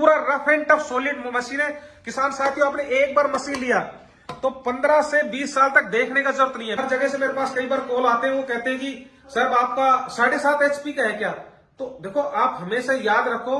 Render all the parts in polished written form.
पूरा rough and tough solid machine है। किसान साथियों, आपने एक बार मशीन लिया तो 15 से 20 साल तक देखने का जरूरत नहीं है। हर जगह से मेरे पास कई बार कॉल आते हैं, वो कहते हैं कि सर आपका 7.5 HP का है क्या? तो देखो, आप हमेशा याद रखो,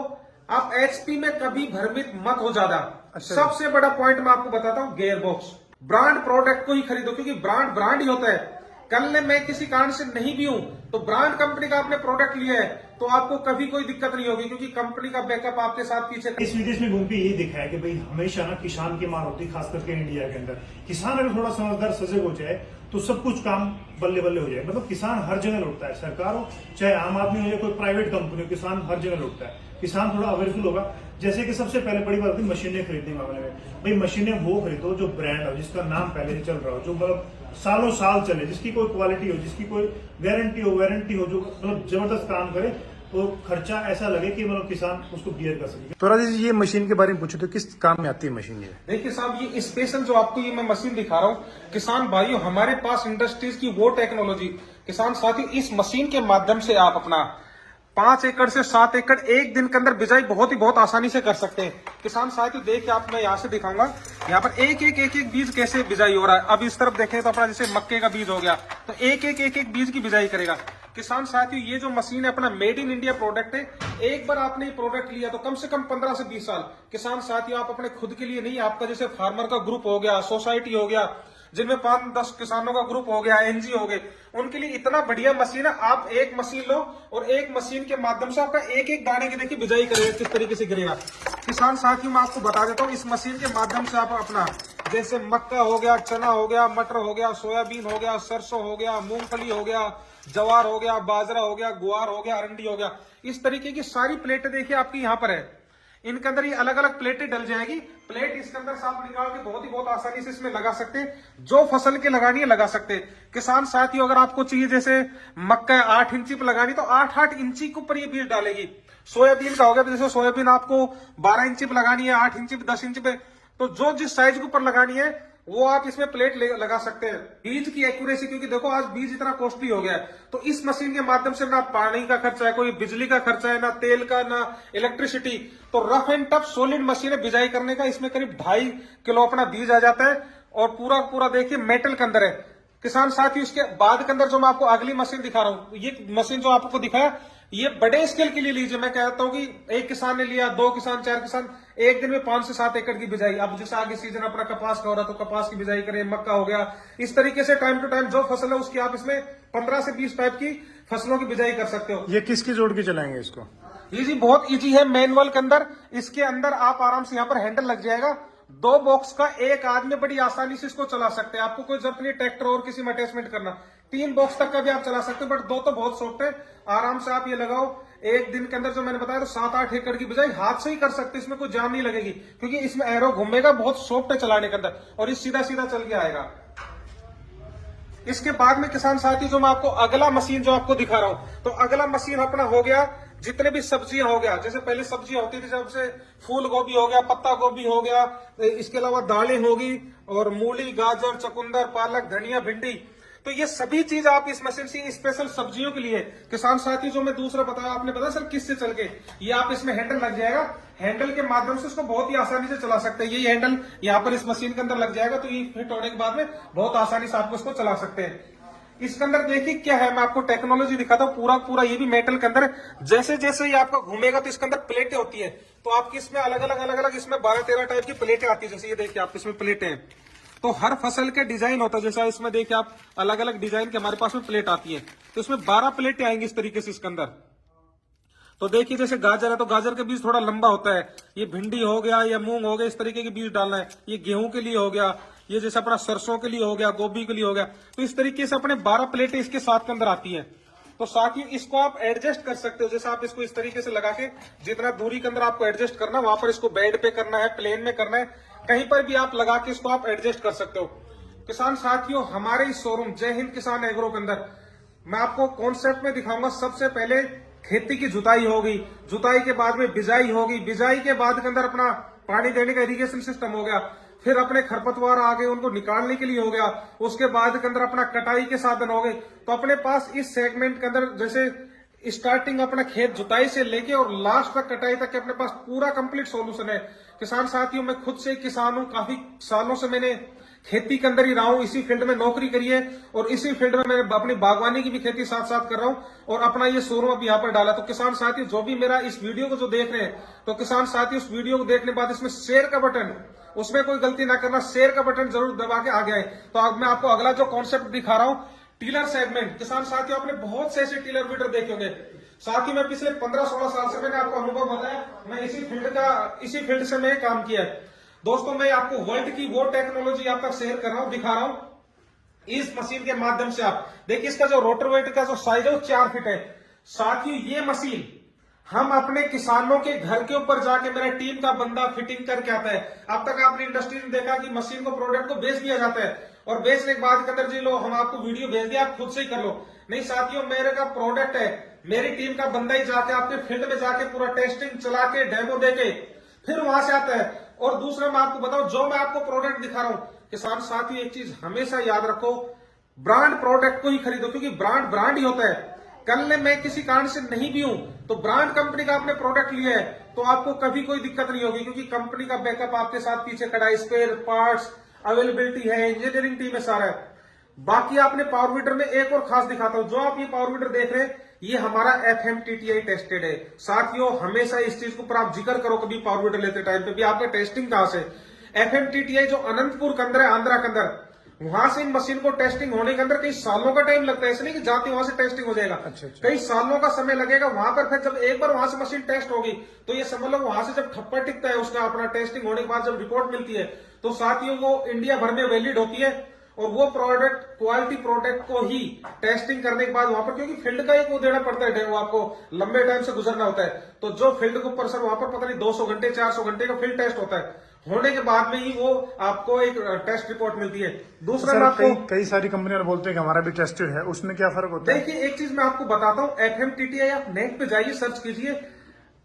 आप HP में कभी भ्रमित मत हो ज्यादा। सबसे बड़ा पॉइंट मैं आपको बताता हूँ, गियर बॉक्स। ब्रांड प्रोडक्ट को ही खरीदो, क्योंकि ब्रांड ही होता है। कल ने मैं किसी कारण से नहीं भी हूं तो ब्रांड कंपनी का आपने प्रोडक्ट लिया है तो आपको कभी कोई दिक्कत नहीं होगी, क्योंकि कंपनी का बैकअप आपके साथ पीछे। इस विदेश में घूम के यही देखा है कि भाई हमेशा ना किसान की मार होती है, खास करके इंडिया के अंदर। किसान अगर थोड़ा समझदार सजग हो जाए तो सब कुछ काम बल्ले बल्ले हो जाए। मतलब किसान हर जगह लुटता है, सरकार हो चाहे आम आदमी हो या कोई प्राइवेट कंपनी हो, किसान हर जगह लुटता है। किसान थोड़ा अवेयरफुल होगा। जैसे कि सबसे पहले बड़ी बात होती है मशीनें खरीदने के मामले में। भाई मशीनें वो खरीदो जो ब्रांड हो, जिसका नाम पहले से चल रहा हो, जो मतलब सालों साल चले, जिसकी कोई क्वालिटी हो, जिसकी कोई वारंटी हो, जो मतलब जबरदस्त काम करे, तो खर्चा ऐसा लगे कि मतलब किसान उसको बियर कर सके। तो राजेश जी, ये मशीन के बारे में पूछे तो किस काम में आती है मशीन? ये देखिए साहब, ये स्पेशल जो आपको ये मैं मशीन दिखा रहा हूँ, किसान भाइयों, हमारे पास इंडस्ट्रीज की वो टेक्नोलॉजी। किसान साथियों, इस मशीन के माध्यम से आप अपना 5 एकड़ से 7 एकड़ एक दिन के अंदर बिजाई बहुत आसानी से कर सकते हैं। किसान साथियों, देखिए आप, मैं यहाँ से दिखाऊंगा, यहाँ पर एक एक बीज कैसे बिजाई हो रहा है। अब इस तरफ देखें तो अपना जैसे मक्के का बीज हो गया, तो एक एक बीज की बिजाई करेगा। किसान साथियों, ये जो मशीन है अपना मेड इन इंडिया प्रोडक्ट है। एक बार आपने ये प्रोडक्ट लिया तो कम से कम 15 से 20 साल। किसान साथियों, आप अपने खुद के लिए नहीं, आपका जैसे फार्मर का ग्रुप हो गया, सोसाइटी हो गया, जिनमें 5-10 किसानों का ग्रुप हो गया, एनजीओ हो गए, उनके लिए इतना बढ़िया मशीन है। आप एक मशीन लो और एक मशीन के माध्यम से आपका एक एक दाने की देखिए बिजाई करेगा, किस तरीके से गिरेगा। किसान साथियों, मैं आपको बता देता हूँ, इस मशीन के माध्यम से आप अपना जैसे मक्का हो गया, चना हो गया, मटर हो गया, सोयाबीन हो गया, सरसों हो गया, मूंगफली हो गया, जवार हो गया, बाजरा हो गया, गुआर हो गया, अरंडी हो गया, इस तरीके की सारी प्लेटें देखिए आपकी यहाँ पर है। इनके अंदर ये अलग अलग प्लेटें डल जाएगी। प्लेट इसके अंदर से आप निकाल के बहुत आसानी से इसमें लगा सकते हैं। जो फसल के लगानी है लगा सकते हैं। किसान साथियों, अगर आपको चाहिए जैसे मक्का 8 इंची पे लगानी तो 8 इंची के ऊपर ये बीज डालेगी। सोयाबीन का हो गया, जैसे सोयाबीन आपको 12 इंची पे लगानी है, 8 इंची पे, 10 इंची पे, तो जो जिस साइज के ऊपर लगानी है वो आप इसमें प्लेट लगा सकते हैं। बीज की एक्यूरेसी, क्योंकि देखो आज बीज इतना कॉस्टली हो गया है, तो इस मशीन के माध्यम से ना पानी का खर्चा है, कोई बिजली का खर्चा है, ना तेल का, ना इलेक्ट्रिसिटी। तो rough and tough solid machine है बिजाई करने का। इसमें करीब 2.5 किलो अपना बीज आ जाता है और पूरा देखिए मेटल के अंदर है। किसान साथियों, इसके बाद के अंदर जो मैं आपको अगली मशीन दिखा रहा हूं, ये मशीन जो आपको दिखाया, ये बड़े स्केल के लिए लीजिए। मैं कहता हूं कि एक किसान ने लिया, 2 किसान, 4 किसान, एक दिन में 5 से 7 एकड़ की बिजाई। अब जैसे आगे सीजन अपना कपास का हो रहा है तो कपास की बिजाई करें, मक्का हो गया, इस तरीके से टाइम टू टाइम जो फसल है उसकी आप इसमें 15 से 20 टाइप की फसलों की बिजाई कर सकते हो। ये किसकी जोड़ के चलाएंगे इसको? ये जी बहुत इजी है, मैनुअल के अंदर। इसके अंदर आप आराम से यहाँ पर हैंडल लग जाएगा। 2 बॉक्स का एक आदमी बड़ी आसानी से इसको चला सकते हैं। आपको कोई जरूरत नहीं ट्रैक्टर और किसी में अटैचमेंट करना। 3 बॉक्स तक का भी आप चला सकते हैं, बट 2 तो बहुत सॉफ्ट है। आराम से आप ये लगाओ, एक दिन के अंदर जो मैंने बताया तो 7-8 एकड़ की बिजाई हाथ से ही कर सकते हैं। इसमें कोई जान नहीं लगेगी, क्योंकि इसमें एरो घूमेगा, बहुत सॉफ्ट है चलाने के अंदर, और ये सीधा चल के आएगा। इसके बाद में किसान साथी, जो मैं आपको अगला मशीन जो आपको दिखा रहा हूं, तो अगला मशीन अपना हो गया जितने भी सब्जियां हो गया। जैसे पहले सब्जियां होती थी, जब से फूल गोभी हो गया, पत्ता गोभी हो गया, इसके अलावा दालें होगी, और मूली, गाजर, चुकंदर, पालक, धनिया, भिंडी, तो ये सभी चीज आप इस मशीन से स्पेशल सब्जियों के लिए। किसान साथी, जो मैं दूसरा बताया, आपने बताया सर किससे चल के, ये आप इसमें हैंडल लग जाएगा। हैंडल के माध्यम से इसको बहुत ही आसानी से चला सकते हैं। यही हैंडल यहाँ पर इस मशीन के अंदर लग जाएगा, तो ये फिट होने के बाद में बहुत आसानी से आपको इसको चला सकते हैं। इसके अंदर देखिए क्या है, मैं आपको टेक्नोलॉजी दिखाता हूँ। पूरा ये भी मेटल के अंदर, जैसे जैसे ये आपका घूमेगा तो इसके अंदर प्लेटें होती है। तो आपकी इसमें अलग अलग इसमें 12-13 टाइप की प्लेटें आती है। जैसे ये देखिए आप, इसमें प्लेटें हैं, तो हर फसल के डिजाइन होता है। जैसा इसमें देखिए आप, अलग अलग डिजाइन के हमारे पास में प्लेट आती है, तो इसमें 12 प्लेटें आएंगी इस तरीके से इसके अंदर। तो देखिए जैसे गाजर है तो गाजर के बीज थोड़ा लंबा होता है, ये भिंडी हो गया या मूंग हो गया, इस तरीके के बीज डालना है। ये गेहूं के लिए हो गया, ये जैसे अपना सरसों के लिए हो गया, गोभी के लिए हो गया। तो इस तरीके से अपने 12 प्लेटें इसके साथ के अंदर आती है। तो साथ ही इसको आप एडजस्ट कर सकते हो। जैसे आप इसको इस तरीके से लगा के, जितना दूरी के अंदर आपको एडजस्ट करना, वहां पर इसको बेड पे करना है, प्लेन में करना है, कहीं पर भी आप लगा के इसको आप एडजस्ट कर सकते हो। किसान साथियों, हमारे इस शोरूम जय हिंद किसान एग्रो के अंदर मैं आपको कॉन्सेप्ट में दिखाऊंगा। सबसे पहले खेती की जुताई होगी, जुताई के बाद में बिजाई होगी, बिजाई के बाद के अंदर अपना पानी देने का इरिगेशन सिस्टम हो गया, फिर अपने खरपतवार आ गए उनको निकालने के लिए हो गया, उसके बाद के अंदर अपना कटाई के साधन हो गए। तो अपने पास इस सेगमेंट के अंदर जैसे स्टार्टिंग अपना खेत जुताई से लेके और लास्ट तक कटाई तक के अपने पास पूरा कंप्लीट सॉल्यूशन है। किसान साथियों, मैं खुद से किसान हूं, काफी सालों से मैंने खेती के अंदर ही रहा हूं, इसी फील्ड में नौकरी करी है और इसी फील्ड में मैं अपनी बागवानी की भी खेती साथ साथ कर रहा हूं और अपना ये शोरूम अब यहाँ पर डाला। तो किसान साथियों, जो भी मेरा इस वीडियो को जो देख रहे हैं, तो किसान साथियों उस वीडियो को देखने के बाद इसमें शेयर का बटन, उसमें कोई गलती ना करना, शेयर का बटन जरूर दबा के आगे आए। तो अब मैं आपको अगला जो कॉन्सेप्ट दिखा रहा हूं, टीलर सेगमेंट। किसान साथियों, आपने बहुत से ऐसे टीलर वीडर देखे होंगे। साथ ही मैं पिछले 15-16 साल से मैंने आपको अनुभव बताया, मैं इसी फील्ड से मैं काम किया है। दोस्तों, मैं आपको वर्ल्ड की वो टेक्नोलॉजी आप तक शेयर कर रहा हूं, दिखा रहा हूं इस मशीन के माध्यम से। आप देखिए, इसका जो रोटरवेटर का जो साइज है वो 4 फीट है। साथियों, ये मशीन हम अपने किसानों के घर के ऊपर जाके, मेरा टीम का बंदा फिटिंग करके आता है। अब तक आपने इंडस्ट्री में देखा कि मशीन को, प्रोडक्ट को बेच दिया जाता है और बेचने के बाद कहते जी लो, हम आपको वीडियो भेज दिया, आप खुद से ही कर लो। नहीं साथियों, मेरे का प्रोडक्ट है, मेरी टीम का बंदा ही जाके आपके फील्ड में जाके पूरा टेस्टिंग चला के, डेमो देके फिर वहां से आता है। और दूसरा मैं आपको बताऊं, जो मैं आपको प्रोडक्ट दिखा रहा हूं, किसान साथियों एक चीज हमेशा याद रखो, ब्रांड प्रोडक्ट को ही खरीदो, क्योंकि ब्रांड ब्रांड ही होता है। कल ने मैं किसी कारण से नहीं भी हूं तो ब्रांड कंपनी का आपने प्रोडक्ट लिया है तो आपको कभी कोई दिक्कत नहीं होगी, क्योंकि कंपनी का बैकअप आपके साथ पीछे खड़ा है, स्पेयर पार्ट्स अवेलेबिलिटी है, इंजीनियरिंग टीम है, सारा है। बाकी आपने पावर वीडर में एक और खास दिखाता हूं, जो आप ये पावर वीडर देख रहे हैं, ये हमारा FMTTI टेस्टेड है। साथियों, हमेशा इस चीज को पर आप जिक्र करो कभी पावर वीडर लेते टाइम पे भी, आपका टेस्टिंग कहां से। FMTTI जो अनंतपुर के अंदर है, आंध्रा के अंदर, वहां से इन मशीन को टेस्टिंग होने के अंदर कई सालों का टाइम लगता है। ऐसे नहीं कि जाती वहां से टेस्टिंग हो जाएगा, कई सालों का समय लगेगा वहां पर। फिर जब एक बार वहां से मशीन टेस्ट होगी तो ये समझ लो, वहां से जब ठप्पा टिकता है उसका, अपना टेस्टिंग होने के बाद जब रिपोर्ट मिलती है, तो साथियों वो इंडिया भर में वैलिड होती है और वो प्रोडक्ट, क्वालिटी प्रोडक्ट को ही टेस्टिंग करने के बाद वहां पर, क्योंकि फील्ड का एक वो देना पड़ता है, वो आपको लंबे टाइम से गुजरना होता है, तो जो फील्ड के ऊपर सर वहां पर पता नहीं 200 घंटे 400 घंटे का फील्ड टेस्ट होता है, होने के बाद में ही वो आपको एक टेस्ट रिपोर्ट मिलती है। दूसरा मैं आपको, कई सारी कंपनियां बोलते हैं कि हमारा भी टेस्टेड है, उसमें क्या फर्क होता है? देखिए, एक चीज मैं आपको बताता हूं, FMTTI आप नेट पे जाइए, सर्च कीजिए,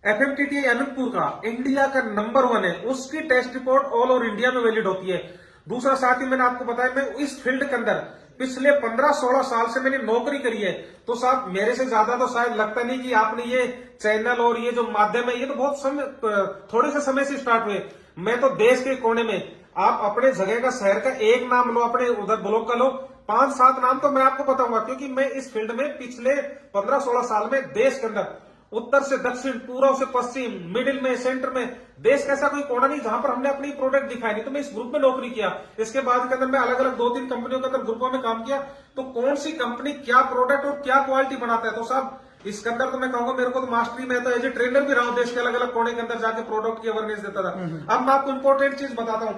FMTTI अनंतपुर का इंडिया का नंबर 1 है, उसकी test report all over India में वैलिड होती है। दूसरा साथी, मैंने आपको बताया, मैं इस फील्ड के अंदर पिछले 15-16 साल से मैंने नौकरी करी है, तो साहब मेरे से ज्यादा तो शायद लगता नहीं कि आपने ये चैनल और ये जो माध्यम है, ये तो बहुत थोड़े से समय से स्टार्ट हुए। मैं तो देश के कोने में, आप अपने जगह का, शहर का एक नाम लो, अपने उधर ब्लॉक का लो, 5-7 नाम तो मैं आपको बताऊंगा, क्योंकि मैं इस फील्ड में पिछले 15-16 साल में देश के अंदर उत्तर से दक्षिण, पूर्व से पश्चिम, मिडिल में, सेंटर में, देश का ऐसा कोई कोना नहीं जहां पर हमने अपनी प्रोडक्ट दिखाई नहीं। तो मैं इस ग्रुप में नौकरी किया, इसके बाद के अंदर मैं अलग अलग 2-3 कंपनियों के अंदर ग्रुपों में काम किया, तो कौन सी कंपनी क्या प्रोडक्ट और क्या क्वालिटी बनाता है, तो साहब इसके अंदर तो मैं कहूंगा मेरे को तो मास्टरी में, तो एज ए ट्रेनर भी रहा हूं, देश के अलग अलग कोने के अंदर जाके प्रोडक्ट की अवेयरनेस देता था। अब मैं आपको इंपॉर्टेंट चीज बताता हूं,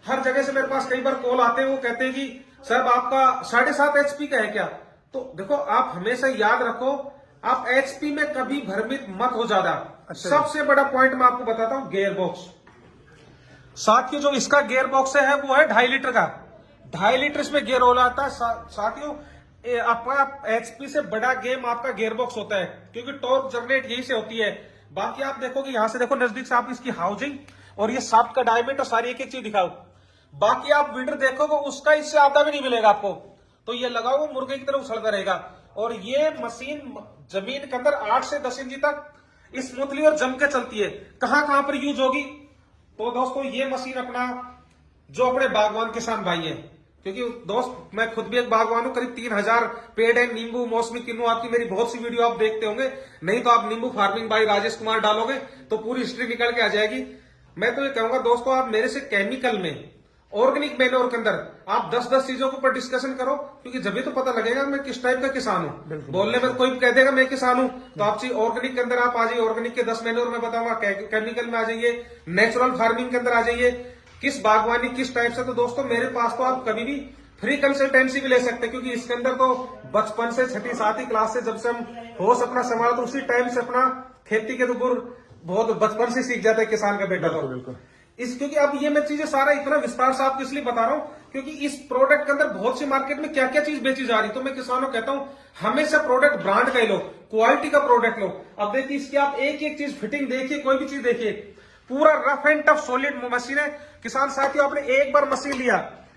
हर जगह से मेरे पास कई बार कॉल आते हैं, वो कहते हैं कि सर आपका 7.5 HP का है क्या? तो देखो, आप हमेशा याद रखो, आप HP में कभी भ्रमित मत हो ज्यादा। सबसे बड़ा पॉइंट मैं आपको बताता हूं, गियर बॉक्स। साथियों, जो इसका गियर बॉक्स है वो है 2.5 लीटर का, 2.5 लीटर इसमें गियर हो आता है। साथियों, आपका HP से बड़ा गेम आपका गियर बॉक्स होता है, क्योंकि टॉर्क जनरेट यही से होती है। बाकी आप देखोगे, यहां से देखो नजदीक से आप इसकी हाउसिंग और ये शाफ्ट का डायमीटर, सारी एक एक चीज दिखाओ। बाकी आप वीडर देखोगे, उसका इससे आधा भी नहीं मिलेगा आपको, तो ये लगाओ, वो मुर्गे की तरह उछलता रहेगा। और ये मशीन जमीन के अंदर 8 से 10 इंच तक स्मूथली और जम के चलती है। कहां पर यूज होगी, तो दोस्तों ये मशीन अपना, जो अपने बागवान किसान भाई है, क्योंकि दोस्त मैं खुद भी एक बागवान हूं, करीब 3000 पेड़ है, नींबू, मौसमी, किन्नू, आपकी मेरी बहुत सी वीडियो आप देखते होंगे, नहीं तो आप नींबू फार्मिंग बाय राजेश कुमार डालोगे तो पूरी हिस्ट्री निकल के आ जाएगी। मैं तो ये कहूंगा दोस्तों, आप मेरे से केमिकल में, ऑर्गेनिक मैन्योर के अंदर आप 10-10 चीजों के ऊपर डिस्कशन करो, क्योंकि जब भी तो पता लगेगा मैं किस टाइप का किसान हूं। बोलने में कोई कह देगा मैं किसान हूं, तो आप चीज ऑर्गेनिक के अंदर आप आ जाइए, ऑर्गेनिक के 10 मैन्योर में बताऊंगा, केमिकल में आ जाइए, नेचुरल फार्मिंग के अंदर आ जाइए, किस बागवानी किस टाइप से। तो दोस्तों मेरे पास तो आप कभी भी फ्री कंसल्टेंसी भी ले सकते हैं, क्योंकि इसके अंदर तो बचपन से 6ठी-7ठी क्लास से जब से हम होश अपना संभाला, तो उसी टाइम से अपना खेती के तो बहुत बचपन से सीख जाता है किसान का बेटा। तो क्योंकि अब ये मैं चीजें सारा इतना विस्तार से आपको इसलिए बता रहा हूं, क्योंकि इस प्रोडक्ट के अंदर बहुत सी मार्केट में क्या क्या चीज बेची जा रही है। तो मैं किसानों कहता हूं, हमेशा प्रोडक्ट ब्रांड का ही लो, क्वालिटी का प्रोडक्ट लो। अब देखिए, इसकी आप एक एक चीज फिटिंग देखिए, कोई भी चीज देखिए, पूरा rough and tough solid machine है। किसान साथियों, आपने एक बार मशीन लिया,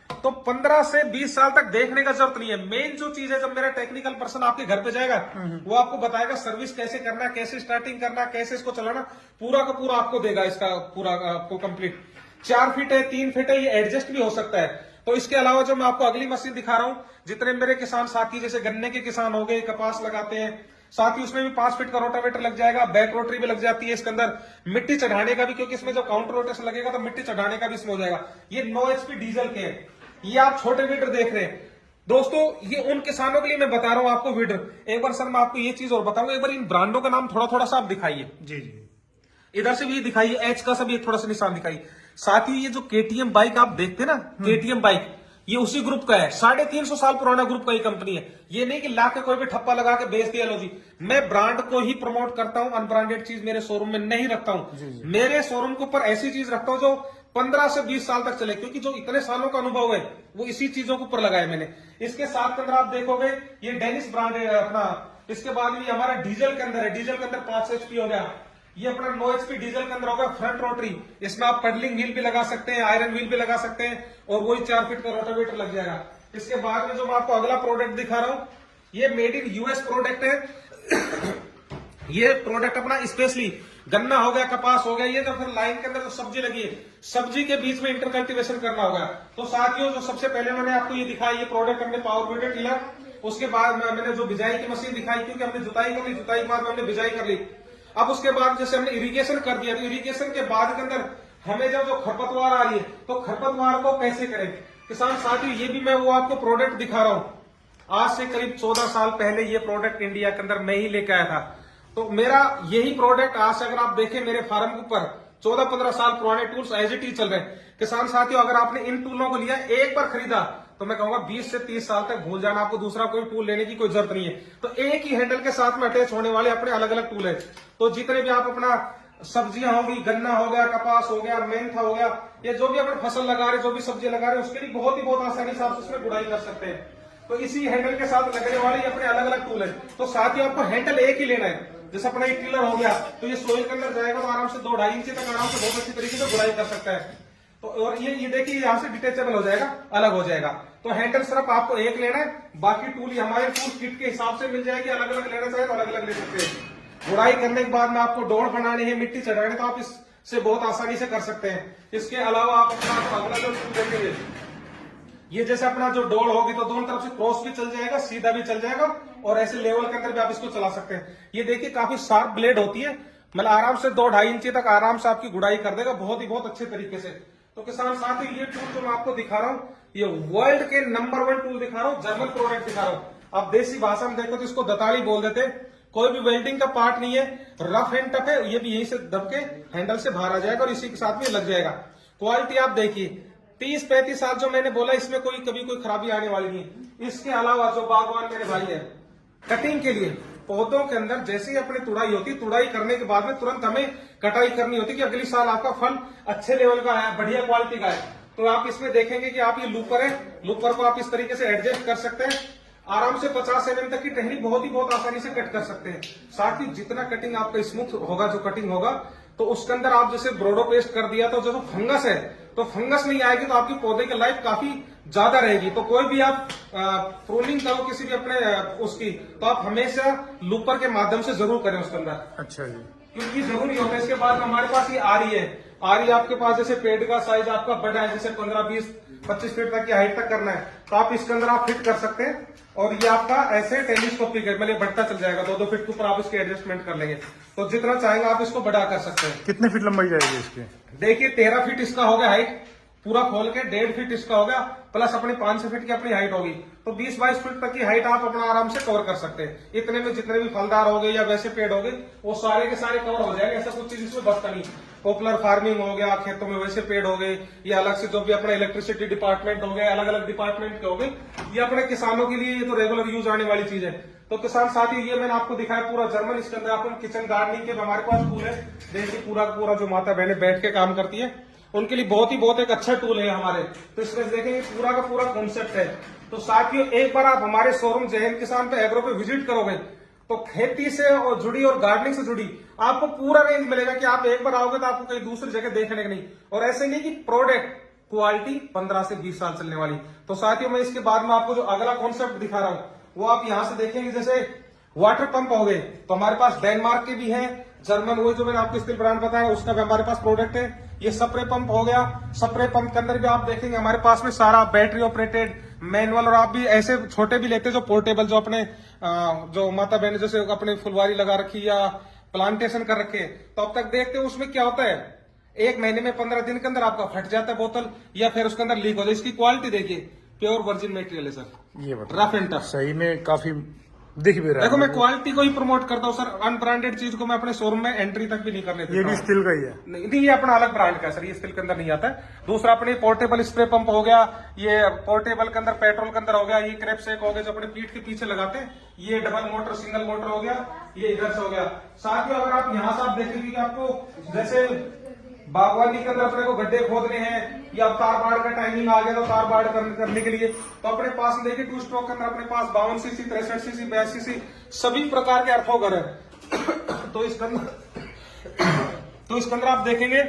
तो 15 से 20 साल तक देखने का जरूरत नहीं है। मेन जो चीज है, जब मेरा टेक्निकल पर्सन आपके घर पे जाएगा वो आपको बताएगा सर्विस कैसे करना है, कैसे स्टार्टिंग करना है, कैसे इसको चलाना, पूरा का पूरा आपको देगा। इसका पूरा आपको कंप्लीट 4 फीट है, 3 फीट है, ये एडजस्ट भी हो सकता है। तो इसके अलावा जो मैं आपको अगली मशीन दिखा रहा हूं, जितने मेरे किसान साथी जैसे गन्ने के किसान हो गए, कपास लगाते हैं, साथ ही उसमें भी 5 फीट का रोटावेटर लग जाएगा, बैक रोटरी भी लग जाती है इसके अंदर, मिट्टी चढ़ाने का भी, क्योंकि इसमें जब काउंटर रोटेशन लगेगा तो मिट्टी चढ़ाने का भी इसमें हो जाएगा। ये 9 HP डीजल के हैं। ये आप छोटे वीडर देख रहे हैं दोस्तों, ये उन किसानों के लिए मैं बता रहा हूं आपको वीडर। एक बार सर मैं आपको ये चीज और बताऊंगा, एक बार इन ब्रांडों का नाम थोड़ा थोड़ा सा आप दिखाइए। जी जी, इधर से भी ये दिखाइए, एच का सब ये थोड़ा सा निशान दिखाइए। साथ ही ये जो KTM बाइक आप देखते ना, KTM बाइक, ये उसी ग्रुप का है। 350 साल पुराना ग्रुप का ये कंपनी है। ये नहीं कि लाके कोई भी ठप्पा लगा के बेच दिया लो जी। मैं ब्रांड को ही प्रमोट करता हूं, अनब्रांडेड चीज मेरे शोरूम में नहीं रखता हूं। मेरे शोरूम के ऊपर ऐसी चीज रखता हूं जो 15 से 20 साल तक चले, क्योंकि जो इतने सालों का अनुभव है वो इसी चीजों के ऊपर लगाया मैंने। इसके साथ के अंदर आप देखोगे ये डेनिस ब्रांड है अपना। इसके बाद में हमारा डीजल के अंदर है, डीजल के अंदर 5 HP हो गया। ये अपना 9 HP डीजल के अंदर होगा फ्रंट रोटरी। इसमें आप पेडलिंग व्हील भी लगा सकते हैं, आयरन व्हील भी लगा सकते हैं, और वही 4 फीट का रोटावेटर लग जाएगा। इसके बाद में जो मैं आपको अगला प्रोडक्ट दिखा रहा हूं, ये मेड इन US प्रोडक्ट है। ये प्रोडक्ट अपना स्पेशली गन्ना हो गया, कपास हो गया, ये तो फिर लाइन के अंदर जो सब्जी लगी है, सब्जी के बीच में इंटरकल्टिवेशन करना होगा। तो साथियों, जो सबसे पहले मैंने आपको ये दिखाया, ये प्रोडक्ट हमने पावर वीडर टिलर, उसके बाद मैंने जो बिजाई की मशीन दिखाई, क्योंकि हमने जुताई कर ली, जुताई के बाद हमने बिजाई कर ली। अब उसके बाद जैसे हमने इरिगेशन कर दिया, तो इरिगेशन के बाद के अंदर हमें जब जो खरपतवार आ रही है, तो खरपतवार को कैसे करें किसान साथियों, ये भी मैं वो आपको प्रोडक्ट दिखा रहा हूं। आज से करीब 14 साल पहले ये प्रोडक्ट इंडिया के अंदर मैं ही लेके आया था। तो मेरा यही प्रोडक्ट आज से अगर आप देखें मेरे फार्म के ऊपर 14-15 साल पुराने टूल्स एज इट इज चल रहे हैं। किसान साथियों, अगर आपने इन टूलों को लिया, एक बार खरीदा, तो मैं कहूंगा 20 से 30 साल तक भूल जाना, आपको दूसरा कोई टूल लेने की कोई जरूरत नहीं है। तो एक ही हैंडल के साथ में अटैच होने वाले अपने अलग अलग टूल है। तो जितने भी आप अपना सब्जियां होगी, गन्ना हो गया, कपास हो गया, मेंथा हो गया, या जो भी अपने फसल लगा रहे, जो भी सब्जी लगा रहे, उसके लिए बहुत ही बहुत आसानी से आप उसमें गुड़ाई कर सकते हैं। तो इसी हैंडल के साथ लगने वाले अपने अलग अलग टूल है। तो साथ ही आपको हैंडल एक ही लेना है। जैसे अपना एक टिलर हो गया, तो ये सोइल के अंदर जाएगा, तो आराम से 2-2.5 इंच तक आराम से बहुत अच्छी तरीके से गुड़ाई कर सकता है। तो और ये देखिए यहाँ से डिटेचेबल हो जाएगा, अलग हो जाएगा। तो हैंडल सिर्फ आपको एक लेना है, बाकी टूल हमारे टूल किट के हिसाब से मिल जाएगी। अलग अलग लेना चाहे तो अलग अलग ले सकते हैं। गुड़ाई करने के बाद में आपको डोर बनानी है, मिट्टी चढ़ानी, तो आप इससे बहुत आसानी से कर सकते हैं। इसके अलावा आप अपना अगला जो टूल देखेंगे, ये जैसे अपना जो डोल होगी, तो दोनों तरफ से क्रॉस भी चल जाएगा, सीधा भी चल जाएगा, और ऐसे लेवल के अंदर भी आप इसको चला सकते हैं। ये देखिए काफी शार्प ब्लेड होती है, मतलब आराम से 2-2.5 इंच तक आराम से आपकी गुड़ाई कर देगा, बहुत ही बहुत अच्छे तरीके से। तो किसान साथी, ये टूल जो मैं आपको दिखा रहा हूँ, ये वर्ल्ड के नंबर 1 टूल दिखा रहा हूँ, जर्मन प्रोडक्ट दिखा रहा हूँ। आप देसी भाषा में देखो तो इसको दताली बोल देते हैं। कोई भी वेल्डिंग का पार्ट नहीं है, रफ एंड टफ है। ये भी यहीं से दब के हैंडल से बाहर आ जाएगा और इसी के साथ में लग जाएगा। क्वालिटी आप देखिए, 30-35 साल जो मैंने बोला, इसमें कभी कोई खराबी आने वाली नहीं है। इसके अलावा जो बागवान मेरे भाई है, कटिंग के लिए पौधों के अंदर जैसे ही अपनी तुड़ाई होती है, तुड़ाई करने के बाद में तुरंत हमें कटाई करनी होती है कि अगली साल आपका फल अच्छे लेवल का है, बढ़िया क्वालिटी का है। तो आप इसमें देखेंगे कि आप ये लूपर है, लूपर को आप इस तरीके से एडजस्ट कर सकते हैं। आराम से 50 mm तक की टहनी बहुत ही बहुत आसानी से कट कर सकते हैं। साथ ही जितना कटिंग आपका स्मूथ होगा, जो कटिंग होगा, तो उसके अंदर आप जैसे ब्रोडो पेस्ट कर दिया, तो जो फंगस है, तो फंगस नहीं आएगी, तो आपकी पौधे की लाइफ काफी ज्यादा रहेगी। तो कोई भी आप प्रूनिंग करो किसी भी अपने उसकी, तो आप हमेशा लूपर के माध्यम से जरूर करें उसके अंदर। अच्छा जी, क्योंकि जरूरी होता है। इसके बाद हमारे पास ये आरी है। आरी आपके पास जैसे पेड़ का साइज आपका बड़ा है, जैसे 15-20-25 फीट तक की हाइट तक करना है, तो आप इसके अंदर आप फिट कर सकते हैं। और ये आपका ऐसे टेलीस्कोपिक है, मतलब बढ़ता चल जाएगा, 2-2 फीट के ऊपर आप इसके एडजस्टमेंट कर लेंगे। तो जितना चाहेंगे आप इसको बड़ा कर सकते हैं। कितने फीट लंबाई जाएगी इसकी? देखिए 13 फीट इसका हो गया हाइट, पूरा खोल के 1.5 फीट इसका हो गया, प्लस अपनी 5-6 फीट की अपनी हाइट होगी, तो 20-22 फीट तक की हाइट आप अपना आराम से कवर कर सकते हैं। इतने में जितने भी फलदार हो गए या वैसे पेड़ हो गए, वो सारे के सारे कवर हो जाएंगे। ऐसा कुछ चीज इसमें बचता नहीं। पॉपुलर फार्मिंग हो गया, खेतों में वैसे पेड़ हो गए, या अलग से जो भी अपना इलेक्ट्रिसिटी डिपार्टमेंट हो गए, अलग अलग डिपार्टमेंट के हो गए, ये अपने किसानों के लिए ये तो रेगुलर यूज आने वाली चीज है। तो किसान साथी, ये मैंने आपको दिखाया पूरा जर्मन। इसके अंदर आपको किचन गार्डनिंग के हमारे पास टूल है। देखिए पूरा जो माता बहनें बैठ के काम करती है, उनके लिए बहुत ही बहुत एक अच्छा टूल है हमारे। तो इसमें देखेंगे पूरा का पूरा कॉन्सेप्ट है। तो साथियों, एक बार आप हमारे शोरूम जय हिंद किसान पे एग्रो पे विजिट करोगे, तो खेती से और जुड़ी और गार्डनिंग से जुड़ी आपको पूरा रेंज मिलेगा कि आप एक बार आओगे तो आपको कहीं दूसरी जगह देखने का नहीं। और ऐसे नहीं कि प्रोडक्ट क्वालिटी 15 से 20 साल चलने वाली। तो साथियों मैं इसके बाद में आपको जो अगला कॉन्सेप्ट दिखा रहा हूं वो आप यहां से देखेंगे। जैसे वाटर पंप हो गए तो हमारे पास डेनमार्क के भी हैं, जर्मन वही जो मैंने आपको स्टील ब्रांड बताया उसका भी हमारे पास प्रोडक्ट है। ये स्प्रे पंप हो गया, स्प्रे पंप के अंदर भी आप देखेंगे हमारे पास में सारा बैटरी ऑपरेटेड मैनुअल, और आप भी ऐसे छोटे भी लेते जो पोर्टेबल, जो अपने जो माता बहन जैसे अपने फुलवारी लगा रखी या प्लांटेशन कर रखे, तो अब तक देखते हो उसमें क्या होता है, 1 महीने में 15 दिन के अंदर आपका फट जाता है बोतल या फिर उसके अंदर लीक हो जाए। इसकी क्वालिटी देखिए, प्योर वर्जिन मटेरियल है सर, ये बताओ रफ एंड टफ। सही में काफी दिख भी रहा है। देखो मैं क्वालिटी को ही प्रमोट करता हूँ सर, अनब्रांडेड चीज को मैं अपने शोरूम में एंट्री तक भी नहीं करने देता। ये भी स्टील का ही है? नहीं, ये अपना अलग ब्रांड का है सर, ये स्टील के अंदर नहीं आता है। दूसरा अपने पोर्टेबल स्प्रे पंप हो गया, ये पोर्टेबल के अंदर पेट्रोल के अंदर हो गया, ये क्रैपसेक हो गया जो अपने पीठ के पीछे लगाते हैं, ये डबल मोटर सिंगल मोटर हो गया, ये इधर से हो गया। साथ ही अगर आप यहाँ से आप देखेंगे कि आपको जैसे बागवानी के अंदर अपने को गड्ढे खोदने हैं या तार बाड़ का टाइमिंग आ गया तो तार बाड़ करने के लिए तो अपने पास देखिए 2 स्ट्रोक के अंदर अपने पास 52 सीसी, 63 सीसी, 82 सीसी सभी प्रकार के अर्थोगर है। तो इसके अंदर आप देखेंगे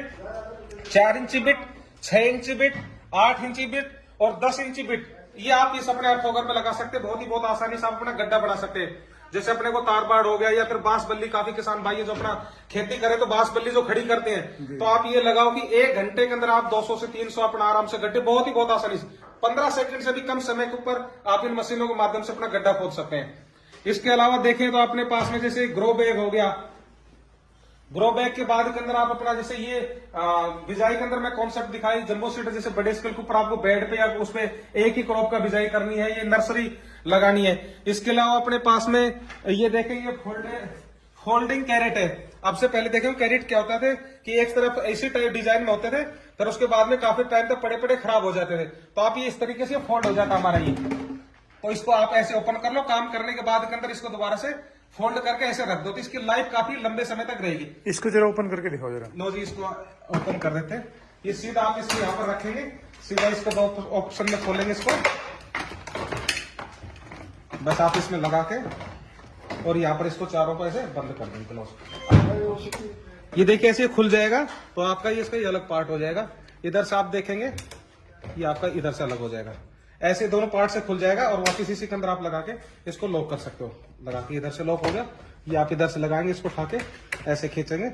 4 इंची बिट, 6 इंची बिट, 8 इंची बिट और 10 इंची बिट, ये आप इस अपने अर्थोगर में लगा सकते हैं। बहुत आसानी से आप अपना गड्ढा बना सकते हैं। जैसे अपने को तार बाड़ हो गया या फिर बांस बल्ली, काफी किसान भाई जो अपना खेती करे तो बांस बल्ली जो खड़ी करते हैं, तो आप ये लगाओ कि 1 घंटे के अंदर आप 200 से 300 अपना आराम से गड्ढे बहुत आसानी से 15 सेकंड से भी कम समय के ऊपर आप इन मशीनों के माध्यम से अपना गड्ढा खोद सकते हैं। इसके अलावा देखें तो अपने पास में जैसे ग्रो बैग हो गया, ग्रो बैग के बाद के अंदर आप अपना जैसे ये बिजाई के अंदर मैं कॉन्सेप्ट दिखाई, जंबो सीडर जैसे बड़े स्केल के ऊपर आपको बेड पे या उसमें एक ही क्रॉप का बिजाई करनी है, ये नर्सरी लगानी है। इसके अलावा अपने पास में ये देखें ये फोल्डिंग कैरेट है। अब से पहले देखें कैरेट क्या होता थे कि एक तरफ ऐसी टाइप डिजाइन में होते थे, फिर उसके बाद में काफी टाइम तक पड़े खराब हो जाते थे, तो आप ये इस तरीके से फोल्ड हो जाता हमारा ये। तो इसको आप ऐसे ओपन कर लो, काम करने के बाद के अंदर इसको दोबारा से फोल्ड करके ऐसे रख दो तो इसकी लाइफ काफी लंबे समय तक रहेगी। इसको जरा ओपन करके दिखाओ जरा। लो जी, इसको ओपन कर देते हैं। ये सीधा आप इसको यहाँ पर रखेंगे, सीधा इसको 2 ऑप्शन में खोलेंगे इसको, बस आप इसमें लगा के और यहाँ पर इसको चारों को ऐसे बंद कर देंगे। क्लोज, ये देखिए ऐसे खुल जाएगा तो आपका ये इसका ये अलग पार्ट हो जाएगा। इधर से आप देखेंगे ये आपका इधर से अलग हो जाएगा, ऐसे दोनों पार्ट से खुल जाएगा और वापस इसी के अंदर आप लगा के इसको लॉक कर सकते हो। लगा के इधर से लॉक हो गया, ये आप इधर से लगाएंगे, इसको उठा के ऐसे खींचेंगे,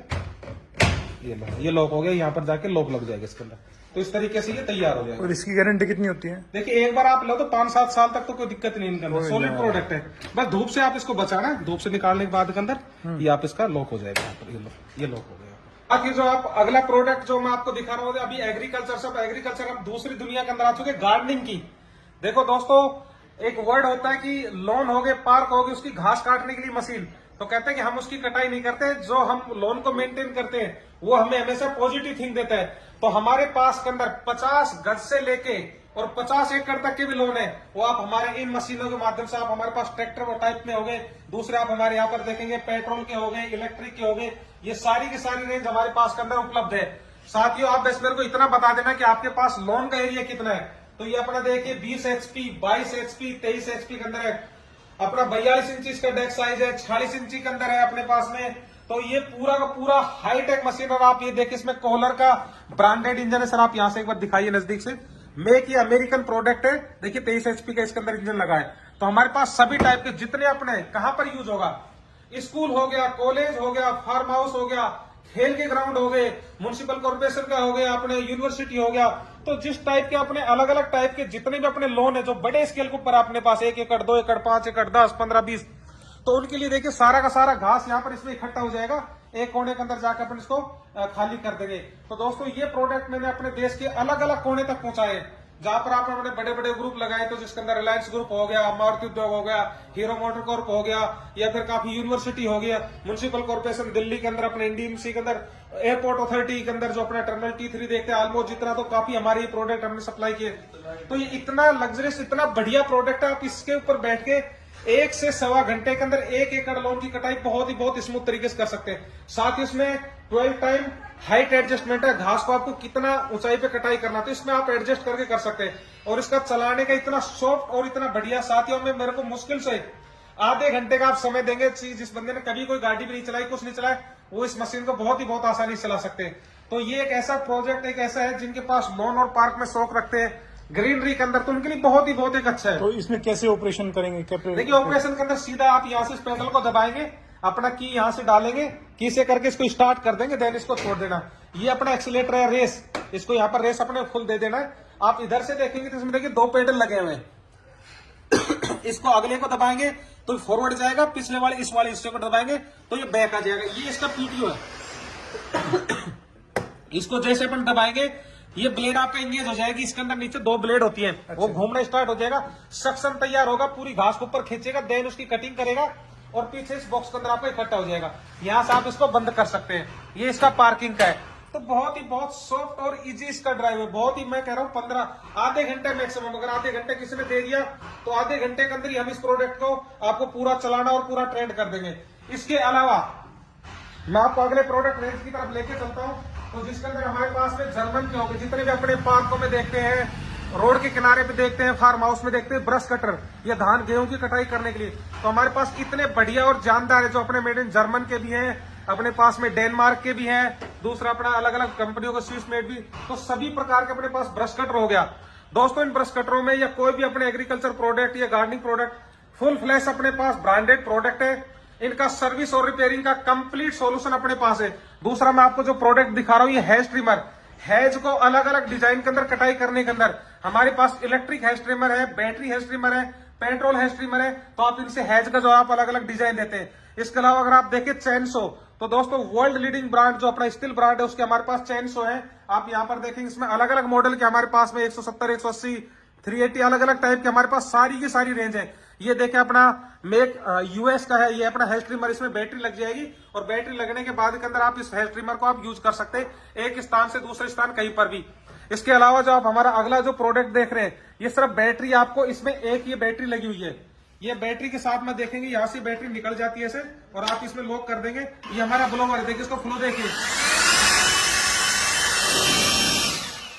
ये लॉक हो गया, यहाँ पर जाके लॉक लग जाएगा इसके अंदर। तो इस तरीके से ये तैयार हो जाएगा। और इसकी गारंटी कितनी होती है? देखिए एक बार आप लो तो 5-7 साल तक तो कोई दिक्कत नहीं इनके अंदर, सॉलिड प्रोडक्ट है। बस धूप से आप इसको बचाना है, धूप से निकालने के बाद के अंदर ये आप इसका लॉक हो जाएगा, यहाँ पर ये लॉक हो गया। बाकी जो आप अगला प्रोडक्ट जो मैं आपको दिखा रहा हूँ अभी एग्रीकल्चर, सब एग्रीकल्चर हम दूसरी दुनिया के अंदर आ चुके, गार्डनिंग की। देखो दोस्तों, एक वर्ड होता है कि लॉन हो गए, पार्क हो गए, उसकी घास काटने के लिए मशीन, तो कहते हैं कि हम उसकी कटाई नहीं करते, जो हम लॉन को मेंटेन करते हैं वो हमें हमेशा पॉजिटिव थिंक देता है। तो हमारे पास के अंदर 50 गज से लेके और 50 एकड़ तक के भी लोन है, वो आप हमारे इन मशीनों के माध्यम से आप हमारे पास ट्रैक्टर टाइप में हो गए, दूसरे आप हमारे यहाँ पर देखेंगे पेट्रोल के हो गए, इलेक्ट्रिक के हो गए, ये सारी की सारी रेंज हमारे पास के अंदर उपलब्ध है। साथियों आप बस मेरे को इतना बता देना कि आपके पास लोन का एरिया कितना है। तो ये अपना देखिए 20 HP, 22 HP, 23 HP के अंदर है, अपना 42 इंची का डेक साइज है, 46 इंची के अंदर है अपने पास में। तो ये पूरा का पूरा हाईटेक मशीन, और आप ये देखिए इसमें कोहलर का ब्रांडेड इंजन है सर, आप यहां से एक बार दिखाइए नजदीक से, मेक ये अमेरिकन प्रोडक्ट है। देखिए 23 HP का इसके अंदर इंजन लगा है। तो हमारे पास सभी टाइप के जितने अपने कहां पर यूज होगा, स्कूल हो गया, कॉलेज हो गया, फार्म हाउस हो गया, खेल के ग्राउंड हो गए, म्युनिसिपल कॉर्पोरेशन का हो गया, अपने यूनिवर्सिटी हो गया, तो जिस टाइप के अपने अलग अलग टाइप के जितने भी अपने लोन है जो बड़े स्केल के ऊपर अपने पास 1 एकड़, 2 एकड़, 5 एकड़, 10, 15, 20, तो उनके लिए देखिए सारा का सारा घास यहाँ पर इसमें इकट्ठा हो जाएगा, एक कोने के अंदर जाकर अपन इसको खाली कर देंगे। तो दोस्तों ये प्रोडक्ट मैंने अपने देश के अलग अलग कोने तक पहुंचाए, जहां पर आपने अपने बड़े बड़े ग्रुप लगाए, तो जिसके अंदर रिलायंस ग्रुप हो गया, मारुति उद्योग हो गया, हीरो मोटर कॉर्प हो गया, या फिर काफी यूनिवर्सिटी हो गया, म्युनिसिपल कॉर्पोरेशन दिल्ली के अंदर, अपने एनडीएमसी के अंदर, एयरपोर्ट अथॉरिटी के अंदर जो अपना टर्मिनल T3 देखते हैं ऑलमोस्ट जितना, तो काफी हमारे ये प्रोडक्ट हमने सप्लाई किए। तो ये इतना लग्जरियस, इतना बढ़िया प्रोडक्ट है, आप इसके ऊपर बैठ के 1 से 1.25 घंटे के अंदर 1 एकड़ लॉन की कटाई बहुत स्मूथ तरीके से कर सकते हैं। साथ ही इसमें 12 टाइम हाइट एडजस्टमेंट है, घास को आपको कितना ऊंचाई पे कटाई करना, तो इसमें आप एडजस्ट करके कर सकते हैं। और इसका चलाने का इतना सॉफ्ट और इतना बढ़िया, साथियों में मेरे को मुश्किल से आधे घंटे का आप समय देंगे, जिस बंदे ने कभी कोई गाड़ी भी नहीं चलाई, कुछ नहीं चलाया, वो इस मशीन को बहुत आसानी से चला सकते हैं। तो ये एक ऐसा प्रोजेक्ट एक ऐसा है जिनके पास लॉन और पार्क में शौक रखते हैं ग्रीनरी के अंदर, तो उनके लिए बहुत ही अच्छा है। तो इसमें कैसे ऑपरेशन करेंगे? देखिए ऑपरेशन के अंदर सीधा आप यहाँ से इस पैडल को दबाएंगे, अपना की यहाँ से डालेंगे, की से करके इसको स्टार्ट कर देंगे, देन इसको छोड़ देना। ये अपना एक्सीलेटर है रेस, इसको यहाँ पर रेस अपने फुल दे देना है। आप इधर से देखेंगे तो इसमें देखिए 2 पेडल लगे हुए हैं। इसको अगले को दबाएंगे तो फॉरवर्ड जाएगा, पिछले वाले इस वाले हिस्से को दबाएंगे तो ये बैक आ जाएगा। ये इसका पीटीओ है। इसको जैसे अपन दबाएंगे ये ब्लेड आपका इंगेज हो जाएगी, इसके अंदर नीचे 2 ब्लेड होती है। वो घूमना स्टार्ट हो जाएगा, सक्शन तैयार होगा, पूरी घास को ऊपर खींचेगा, देन उसकी कटिंग करेगा और पीछे इस बॉक्स के अंदर आपको इकट्ठा हो जाएगा। यहाँ से आप इसको बंद कर सकते हैं। ये इसका पार्किंग का है। तो बहुत सॉफ्ट और इजी इसका ड्राइव है। बहुत ही मैं कह रहा हूँ 15 आधे घंटे मैक्सिमम, अगर आधे घंटे किसी ने दे दिया तो आधे घंटे के अंदर ही हम इस प्रोडक्ट को आपको पूरा चलाना और पूरा ट्रेंड कर देंगे। इसके अलावा मैं आपको अगले प्रोडक्ट रेंज की तरफ लेके चलता हूँ। तो जिसके अंदर हमारे पास में जर्मन के होंगे, जितने भी अपने पार्कों में देखते हैं, रोड के किनारे पे देखते हैं, फार्म हाउस में देखते हैं ब्रश कटर, ये धान गेहूं की कटाई करने के लिए, तो हमारे पास इतने बढ़िया और जानदार है जो अपने मेड इन जर्मन के भी हैं, अपने पास में डेनमार्क के भी हैं, दूसरा अपना अलग अलग कंपनियों का स्विस मेड भी। तो सभी प्रकार के अपने पास ब्रश कटर हो गया। दोस्तों इन ब्रश कटरों में या कोई भी अपने एग्रीकल्चर प्रोडक्ट या गार्डनिंग प्रोडक्ट फुल फ्लैश अपने पास ब्रांडेड प्रोडक्ट है। इनका सर्विस और रिपेयरिंग का कंप्लीट सॉल्यूशन अपने पास है। दूसरा मैं आपको जो प्रोडक्ट दिखा रहा हूँ ये हेज ट्रिमर, हेज को अलग अलग डिजाइन के अंदर कटाई करने के अंदर हमारे पास इलेक्ट्रिक हेज ट्रिमर है, बैटरी हेज ट्रिमर है, पेट्रोल हेज ट्रिमर है। तो आप इनसे हेज का जो आप अलग अलग डिजाइन देते हैं। इसके अलावा अगर आप देखें चैनसो, तो दोस्तों वर्ल्ड लीडिंग ब्रांड जो अपना स्टील ब्रांड है उसके हमारे पास चैनसो है। आप यहाँ पर देखेंगे इसमें अलग अलग मॉडल के हमारे पास में 170, 180, 380 अलग अलग टाइप के हमारे पास सारी की सारी रेंज है। ये देखें अपना मेक यूएस का है, ये अपना हेज ट्रिमर, इसमें बैटरी लग जाएगी और बैटरी लगने के बाद के अंदर आप इस हेज ट्रिमर को आप यूज कर सकते हैं एक स्थान से दूसरे स्थान कहीं पर भी। इसके अलावा जो आप हमारा अगला जो प्रोडक्ट देख रहे हैं ये सिर्फ बैटरी, आपको इसमें एक ये बैटरी लगी हुई है। ये बैटरी के साथ में देखेंगे यहाँ से बैटरी निकल जाती है ऐसे और आप इसमें लॉक कर देंगे। ये हमारा ब्लोवर है, देखिए इसको फ्लो देखिए।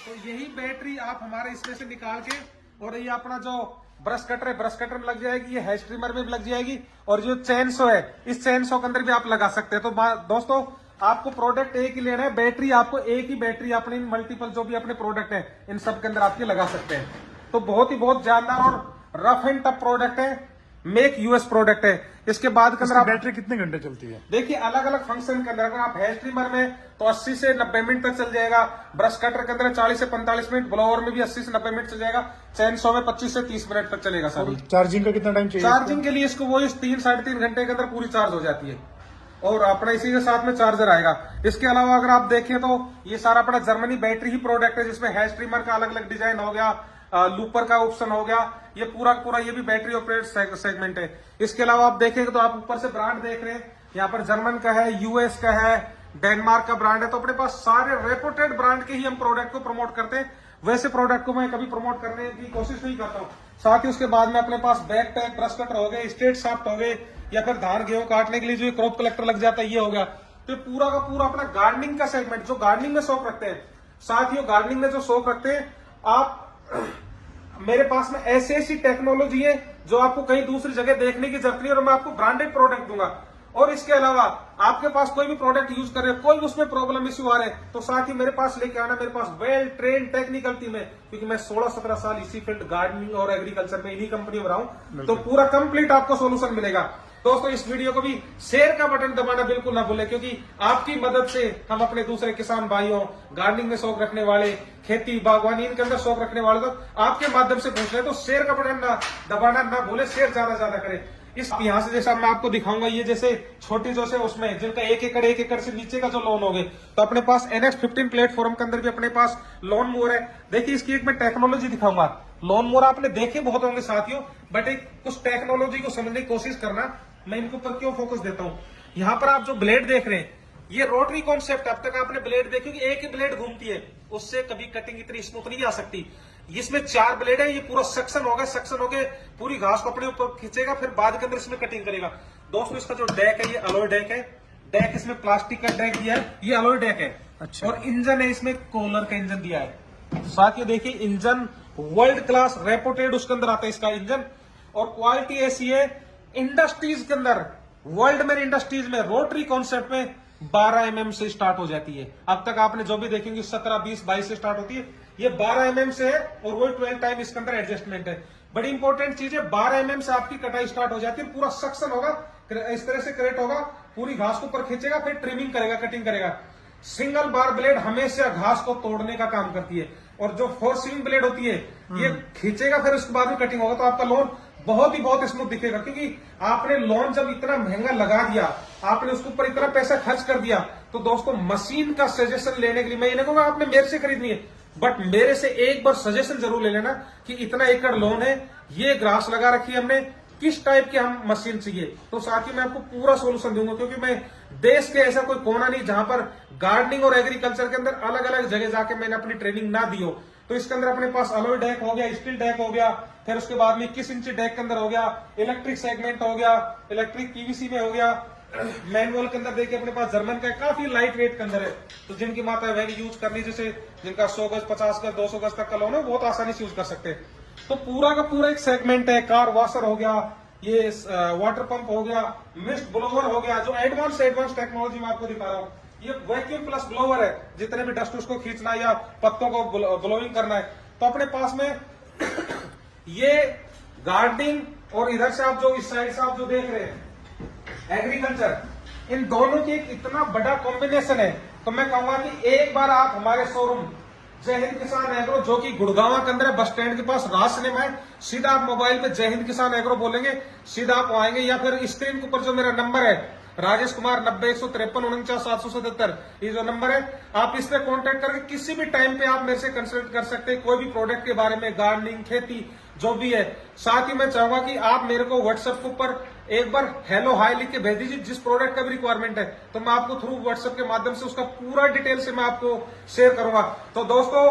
तो यही बैटरी आप हमारे इसमें से निकाल के और ये अपना जो ब्रश कटर है, ब्रश कटर में लग जाएगी, ये हेज ट्रिमर में भी लग जाएगी और जो चैनसो है इस चैनसो के अंदर भी आप लगा सकते हैं। तो दोस्तों आपको प्रोडक्ट एक ही लेना है, बैटरी आपको एक ही बैटरी अपने मल्टीपल जो भी अपने प्रोडक्ट है इन सब के अंदर आपके लगा सकते हैं। तो बहुत जानदार और रफ एंड टफ प्रोडक्ट है, मेक यूएस प्रोडक्ट है। इसके बाद के अंदर बैटरी कितने घंटे चलती है? देखिए अलग अलग फंक्शन के अंदर अगर आप हेज ट्रिमर में तो 80 से 90 मिनट तक चल जाएगा, ब्रश कटर के अंदर 40 से 45 मिनट, ब्लोअर में भी 80 से 90 मिनट चल जाएगा, चैनसो में 25 से 30 मिनट तक चलेगा सर। चार्जिंग का कितना टाइम चाहिए? चार्जिंग के लिए इसको वो 3 साढ़े 3 घंटे के अंदर पूरी चार्ज हो जाती है और अपना इसी के साथ में चार्जर आएगा। इसके अलावा अगर आप देखें तो ये सारा अपना जर्मनी बैटरी ही प्रोडक्ट है जिसमें हेज ट्रिमर का अलग अलग डिजाइन हो गया, लूपर का ऑप्शन हो गया, ये पूरा ये भी बैटरी ऑपरेटेड सेगमेंट है। इसके अलावा आप देखेंगे तो आप ऊपर से ब्रांड देख रहे हैं, यहाँ पर जर्मन का है, यूएस का है, डेनमार्क का ब्रांड है। तो अपने पास सारे रेपुटेड ब्रांड के ही हम प्रोडक्ट को प्रमोट करते हैं। वैसे प्रोडक्ट को मैं कभी प्रमोट करने की कोशिश नहीं करता हूँ। साथ ही उसके बाद में अपने पास बैक पैक, ब्रश कटर हो गए, स्ट्रेट शाफ्ट हो गए, या फिर धान गेहूं काटने के लिए जो क्रॉप कलेक्टर लग जाता है ये हो गया। तो पूरा का पूरा अपना गार्डनिंग का सेगमेंट, जो गार्डनिंग में शौक रखते हैं, साथियों गार्डनिंग में जो शौक रखते हैं आप, मेरे पास में ऐसी टेक्नोलॉजी है जो आपको कहीं दूसरी जगह देखने की जरूरत नहीं और मैं आपको ब्रांडेड प्रोडक्ट दूंगा। और इसके अलावा आपके पास कोई भी प्रोडक्ट यूज कर रहे हो, कोई उसमें प्रॉब्लम इश्यू आ रहे हैं तो साथ ही मेरे पास लेके आना। मेरे पास वेल ट्रेन टेक्निकल टीम है, क्योंकि मैं 16-17 साल इसी फील्ड गार्डनिंग और एग्रीकल्चर में इन्हीं कंपनी में रहा हूं, तो पूरा कंप्लीट आपको सोल्यूशन मिलेगा। दोस्तों इस वीडियो को भी शेयर का बटन दबाना बिल्कुल ना भूलें, क्योंकि आपकी मदद से हम अपने दूसरे किसान भाइयों, गार्डनिंग में शौक रखने वाले, खेती बागवानी इनके अंदर शौक रखने वाले तो आपके माध्यम से पूछ रहे, तो शेयर का बटन ना दबाना ना भूले, शेयर ज्यादा करें। इस यहाँ से जैसा मैं आपको दिखाऊंगा, ये जैसे छोटी जो से उसमें जिनका 1 एकड़ से नीचे का जो लोन हो गए, तो अपने पास NX15 प्लेटफॉर्म के अंदर भी अपने पास लोन मोर है। देखिए इसकी एक मैं टेक्नोलॉजी दिखाऊंगा। लोन मोर आपने देखे बहुत होंगे साथियों, बट एक कुछ टेक्नोलॉजी को समझने की कोशिश करना। मैं इनके ऊपर क्यों फोकस देता हूँ, यहाँ पर आप जो ब्लेड देख रहे हैं ये रोटरी कॉन्सेप्ट। अब तक आपने ब्लेड देखी कि एक ही ब्लेड घूमती है, उससे कभी कटिंग इतनी स्मूथ नहीं आ सकती। इसमें 4 ब्लेड है, ये पूरा सक्शन होगा, सक्शन होके पूरी घास को अपने ऊपर खींचेगा, फिर बाद के अंदर इसमें कटिंग करेगा। दोस्तों इसका जो डेक है ये अलॉय डेक है, डेक इसमें प्लास्टिक का डेक दिया है, ये अलॉय डेक है। अच्छा। और इंजन है इसमें कोलर का इंजन दिया है। साथ ही देखिए इंजन वर्ल्ड क्लास रेपुटेड उसके अंदर आता है इसका इंजन, और क्वालिटी ऐसी है इंडस्ट्रीज के अंदर, वर्ल्ड में इंडस्ट्रीज में रोटरी कॉन्सेप्ट में 12 mm से स्टार्ट हो जाती है। अब तक आपने जो भी देखेंगे 17, 20, 22 से स्टार्ट होती है, ये 12 mm से है और वही 12 टाइम इसके अंदर एडजस्टमेंट है। बड़ी इंपॉर्टेंट चीज है, 12 mm से आपकी कटाई स्टार्ट हो जाती है, पूरा सक्शन होगा, इस तरह से करेक्ट होगा, पूरी घास को ऊपर खींचेगा, फिर ट्रिमिंग करेगा, कटिंग करेगा। सिंगल बार ब्लेड हमेशा घास को तोड़ने का काम करती है, और जो 4 स्विंग ब्लेड होती है ये खींचेगा, फिर उसके बाद में कटिंग होगा, तो आपका लॉन बहुत ही बहुत स्मूथ दिखेगा। क्योंकि आपने लॉन जब इतना महंगा लगा दिया, आपने उसके ऊपर इतना पैसा खर्च कर दिया, तो दोस्तों मशीन का सजेशन लेने के लिए मैं ये नहीं कहूंगा आपने मेरे से खरीदनी है, बट मेरे से एक बार सजेशन जरूर ले लेना कि इतना एकड़ लॉन है, ये ग्रास लगा रखी है हमने, किस टाइप की हम मशीन चाहिए, तो साथ ही मैं आपको पूरा सोल्यूशन दूंगा। क्योंकि मैं देश के ऐसा कोई कोना नहीं जहां पर गार्डनिंग और एग्रीकल्चर के अंदर अलग अलग जगह जाके मैंने अपनी ट्रेनिंग ना दी हो। तो इसके अंदर अपने पास अलॉय डेक हो गया, स्टील डेक हो गया, फिर उसके बाद में 21 इंची डेक के अंदर हो गया, इलेक्ट्रिक सेगमेंट हो गया, इलेक्ट्रिक पीवीसी में हो गया, मैनुअल के अंदर देखिए अपने पास जर्मन का काफी लाइट वेट के अंदर है, तो जिनकी मात्रा है वही यूज करनी, जैसे जिनका 100 गज 50 गज 200 गज तक का लोन है बहुत आसानी से यूज कर सकते हैं। तो पूरा का पूरा एक सेगमेंट है, कार वॉशर हो गया, ये वाटर पंप हो गया, मिस्ट ब्लोवर हो गया, जो एडवांस टेक्नोलॉजी मैं आपको दिखा रहा हूँ। ये वैक्यूम प्लस ब्लोवर है, जितने भी डस्ट उसको खींचना या पत्तों को ब्लोइंग करना है। तो अपने पास में ये गार्डनिंग और इधर से आप जो इस साइड से आप जो देख रहे हैं एग्रीकल्चर, इन दोनों की एक इतना बड़ा कॉम्बिनेशन है। तो मैं कहूंगा कि एक बार आप हमारे शोरूम जय हिंद किसान एग्रो, जो कि गुड़गांव के अंदर है, बस स्टैंड के पास राज सिनेमा है, सीधा आप मोबाइल पे जय हिंद किसान एग्रो बोलेंगे, सीधा आप आएंगे, या फिर स्क्रीन के ऊपर जो मेरा नंबर है राजेश कुमार 90-153-49-777, ये जो नंबर है, आप इस पे कॉन्टेक्ट करके किसी भी टाइम पे आप मेरे से कंसल्ट कर सकते हैं, कोई भी प्रोडक्ट के बारे में, गार्डनिंग, खेती, जो भी है। साथ ही मैं चाहूंगा कि आप मेरे को व्हाट्सएप के ऊपर एक बार हेलो हाय लिख के भेज दीजिए, जिस प्रोडक्ट का भी रिक्वायरमेंट है, तो मैं आपको थ्रू व्हाट्सएप के माध्यम से उसका पूरा डिटेल से मैं आपको शेयर करूंगा। तो दोस्तों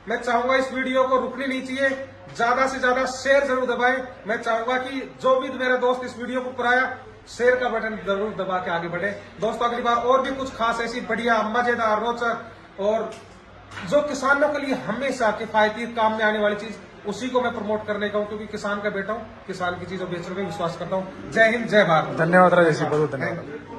मैं चाहूंगा इस वीडियो को रुकनी नहीं चाहिए, ज्यादा से ज्यादा शेयर जरूर दबाएं। मैं चाहूंगा कि जो भी मेरा दोस्त इस वीडियो को कराया, शेयर का बटन जरूर दबा के आगे बढ़े। दोस्तों अगली बार और भी कुछ खास ऐसी बढ़िया, मजेदार, रोचक और जो किसानों के लिए हमेशा किफायती काम में आने वाली चीज, उसी को मैं प्रमोट करने का हूं, क्योंकि किसान का बेटा हूं, किसान की चीजों बेचने में विश्वास करता हूं। जय हिंद, जय भारत। धन्यवाद राजेश जी, बहुत धन्यवाद।